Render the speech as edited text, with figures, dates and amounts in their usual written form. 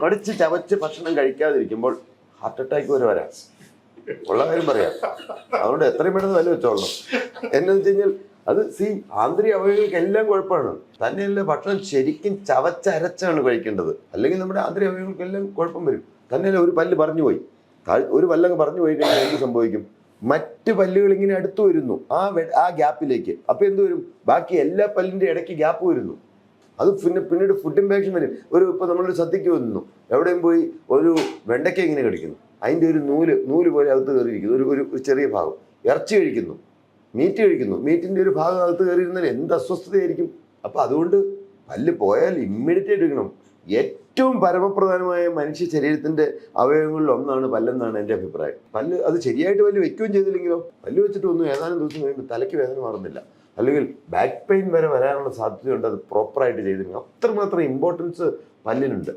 കടിച്ച് ചവച്ച് ഭക്ഷണം കഴിക്കാതിരിക്കുമ്പോൾ heart attack വരെ വരാം. ഉള്ള കാര്യം പറയാം. അതുകൊണ്ട് എത്രയും പെട്ടെന്ന് വില വെച്ചോളണം. എന്നു വെച്ച് കഴിഞ്ഞാൽ അത് ആന്തരിക അവയവങ്ങൾക്കെല്ലാം കുഴപ്പമാണ്. തന്നെയല്ല ഭക്ഷണം ശരിക്കും ചവച്ചരച്ചാണ് കഴിക്കേണ്ടത്. അല്ലെങ്കിൽ നമ്മുടെ ആന്തരിക അവയവങ്ങൾക്കെല്ലാം കുഴപ്പം വരും. തന്നെയല്ല ഒരു പല്ല് പറഞ്ഞു പോയി, ഒരു പല്ലങ്ങ് പറഞ്ഞു പോയി കഴിഞ്ഞാൽ എന്ത് സംഭവിക്കും? മറ്റ് പല്ലുകൾ ഇങ്ങനെ അടുത്ത് വരുന്നു ആ ഗ്യാപ്പിലേക്ക്. അപ്പൊ എന്ത് വരും? ബാക്കി എല്ലാ പല്ലിന്റെ ഇടയ്ക്ക് ഗ്യാപ്പ് വരുന്നു. അത് പിന്നീട് ഫുഡ് ഇൻഫെക്ഷൻ വരും. ഇപ്പൊ നമ്മളൊരു സദ്യക്ക് വന്നു, എവിടെയും പോയി ഒരു വെണ്ടയ്ക്ക ഇങ്ങനെ കടിക്കുന്നു, അതിന്റെ ഒരു നൂല് പോലെ അകത്ത് കയറിയിരിക്കുന്നു. ഒരു ചെറിയ ഭാഗം. ഇറച്ചി കഴിക്കുന്നു, മീറ്റ് കഴിക്കുന്നു, മീറ്റിന്റെ ഒരു ഭാഗം അകത്ത് കയറിയിരുന്നാൽ എന്ത് അസ്വസ്ഥതയായിരിക്കും. അപ്പൊ അതുകൊണ്ട് പല്ല് പോയാൽ ഇമ്മീഡിയറ്റ് ആയിട്ട് എടുക്കണം. ഏറ്റവും പരമപ്രധാനമായ മനുഷ്യ ശരീരത്തിന്റെ അവയവങ്ങളിൽ ഒന്നാണ് പല്ലെന്നാണ് എൻ്റെ അഭിപ്രായം. പല്ല് അത് ശരിയായിട്ട് പല്ല് വെക്കുകയും ചെയ്തില്ലെങ്കിലോ, പല്ല് വെച്ചിട്ട് ഒന്നും ഏതാനും ദിവസം കഴിയുമ്പോൾ തലയ്ക്ക് വേദന മാറുന്നില്ല, അല്ലെങ്കിൽ ബാക്ക് പെയിൻ വരെ വരാനുള്ള സാധ്യതയുണ്ട്. അത് പ്രോപ്പറായിട്ട് ചെയ്തില്ലെങ്കിൽ അത്രമാത്രം ഇമ്പോർട്ടൻസ് പല്ലിനുണ്ട്.